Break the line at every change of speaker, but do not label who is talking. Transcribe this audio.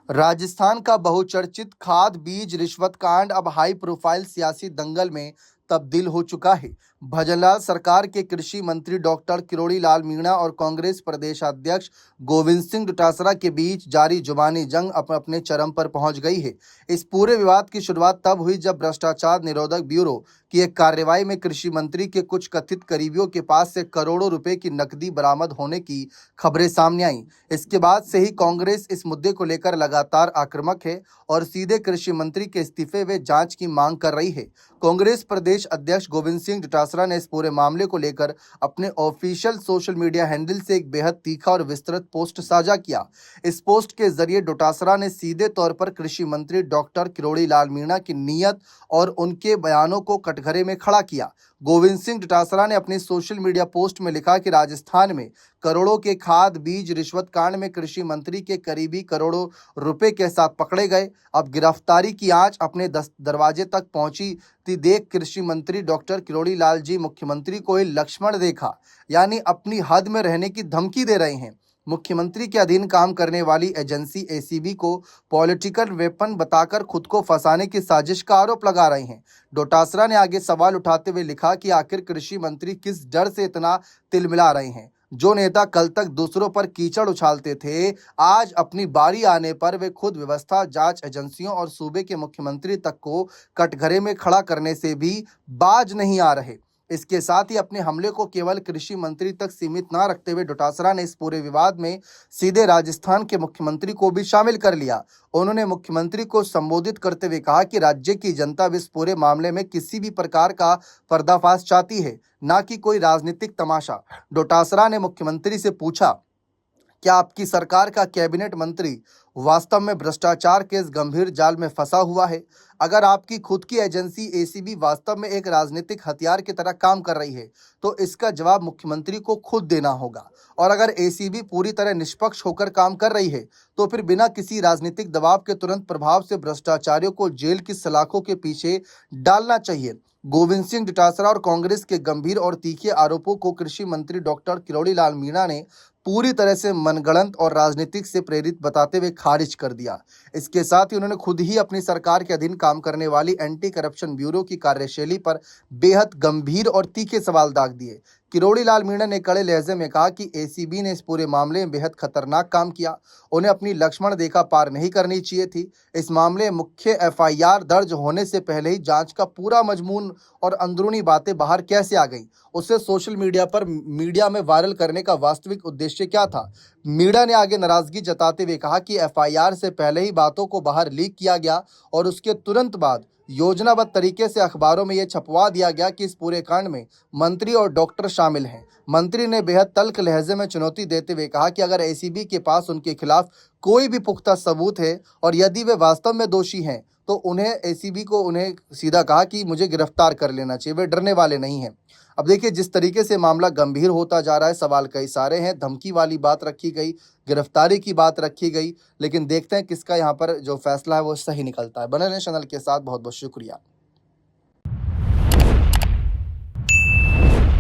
राजस्थान का बहुचर्चित खाद बीज रिश्वत कांड अब हाई प्रोफाइल सियासी दंगल में तब्दील हो चुका है। भजनलाल सरकार के कृषि मंत्री डॉक्टर किरोड़ी लाल मीणा और कांग्रेस प्रदेश अध्यक्ष गोविंद सिंह डोटासरा के बीच जारी जुबानी जंग अपने चरम पर पहुंच गई है। इस पूरे विवाद की शुरुआत तब हुई जब भ्रष्टाचार निरोधक ब्यूरो की एक कार्रवाई में कृषि मंत्री के कुछ कथित करीबियों के पास से करोड़ों रुपए की नकदी बरामद होने की खबरें सामने आईं। इसके बाद से ही कांग्रेस इस मुद्दे को लेकर लगातार आक्रामक है और सीधे कृषि मंत्री के इस्तीफे व जांच की मांग कर रही है। कांग्रेस प्रदेश अध्यक्ष गोविंद सिंह डोटासरा ने इस पूरे मामले को लेकर अपने ऑफिशियल सोशल मीडिया हैंडल से एक बेहद तीखा और विस्तृत पोस्ट साझा किया। इस पोस्ट के जरिए डोटासरा ने सीधे तौर पर कृषि मंत्री डॉक्टर किरोड़ी लाल मीणा की नीयत और उनके बयानों को कटघरे में खड़ा किया। गोविंद सिंह डोटासरा ने अपनी सोशल मीडिया पोस्ट में लिखा कि राजस्थान में करोड़ों के खाद बीज रिश्वत कांड में कृषि मंत्री के करीबी करोड़ों रुपए के साथ पकड़े गए। अब गिरफ्तारी की आंच अपने दरवाजे तक पहुंची थी देख कृषि मंत्री डॉक्टर किरोड़ी लाल जी मुख्यमंत्री को लक्ष्मण रेखा यानी अपनी हद में रहने की धमकी दे रहे हैं। मुख्यमंत्री के अधीन काम करने वाली एजेंसी एसीबी को पॉलिटिकल वेपन बताकर खुद को फंसाने की साजिश का आरोप लगा रहे हैं। डोटासरा ने आगे सवाल उठाते हुए लिखा कि आखिर कृषि मंत्री किस डर से इतना तिलमिला रहे हैं। जो नेता कल तक दूसरों पर कीचड़ उछालते थे, आज अपनी बारी आने पर वे खुद व्यवस्था, जांच एजेंसियों और सूबे के मुख्यमंत्री तक को कटघरे में खड़ा करने से भी बाज नहीं आ रहे। इसके साथ ही अपने हमले को केवल कृषि मंत्री तक सीमित न रखते हुए डोटासरा ने इस पूरे विवाद में सीधे राजस्थान के मुख्यमंत्री को भी शामिल कर लिया। उन्होंने मुख्यमंत्री को संबोधित करते हुए कहा कि राज्य की जनता इस पूरे मामले में किसी भी प्रकार का पर्दाफाश चाहती है, न कि कोई राजनीतिक तमाशा। डोटासरा ने मुख्यमंत्री से पूछा, क्या आपकी सरकार का कैबिनेट मंत्री वास्तव में भ्रष्टाचार के इस गंभीर जाल में फंसा हुआ है? अगर आपकी खुद की एजेंसी एसीबी वास्तव में एक राजनीतिक हथियार की तरह काम कर रही है, तो इसका जवाब मुख्यमंत्री को खुद देना होगा। और अगर एसीबी पूरी तरह निष्पक्ष होकर काम कर रही है, तो फिर बिना किसी राजनीतिक दबाव के तुरंत प्रभाव से भ्रष्टाचारियों को जेल की सलाखों के पीछे डालना चाहिए। गोविंद सिंह डोटासरा और कांग्रेस के गंभीर और तीखे आरोपों को कृषि मंत्री डॉक्टर किरोड़ी लाल मीणा ने पूरी तरह से मनगढ़ंत और राजनीतिक से प्रेरित बताते हुए खारिज कर दिया। इसके साथ ही उन्होंने खुद ही अपनी सरकार के अधीन काम करने वाली एंटी करप्शन ब्यूरो की कार्यशैली पर बेहद गंभीर और तीखे सवाल दाग दिए। किरोड़ी लाल मीणा ने कड़े लहजे में कहा कि एसीबी ने इस पूरे मामले में बेहद खतरनाक काम किया। उन्हें अपनी लक्ष्मण रेखा पार नहीं करनी चाहिए थी। इस मामले में मुख्य एफआईआर दर्ज होने से पहले ही जांच का पूरा मजमून और अंदरूनी बातें बाहर कैसे आ गई, उसे सोशल मीडिया में वायरल करने का वास्तविक उद्देश्य क्या था? मीणा ने आगे नाराजगी जताते हुए कहा कि एफआईआर से पहले ही बातों को बाहर लीक किया गया और उसके तुरंत बाद योजनाबद्ध तरीके से अखबारों में यह छपवा दिया गया कि इस पूरे कांड में मंत्री और डॉक्टर शामिल हैं। मंत्री ने बेहद तल्ख लहजे में चुनौती देते हुए कहा कि अगर एसीबी के पास उनके खिलाफ कोई भी पुख्ता सबूत है और यदि वे वास्तव में दोषी हैं, तो उन्हें एसीबी को उन्हें सीधा कहा कि मुझे गिरफ्तार कर लेना चाहिए, वे डरने वाले नहीं हैं। अब देखिए, जिस तरीके से मामला गंभीर होता जा रहा है, सवाल कई सारे हैं। धमकी वाली बात रखी गई, गिरफ्तारी की बात रखी गई, लेकिन देखते हैं किसका यहाँ पर जो फैसला है वो सही निकलता है। बने रहें चैनल के साथ। बहुत बहुत शुक्रिया।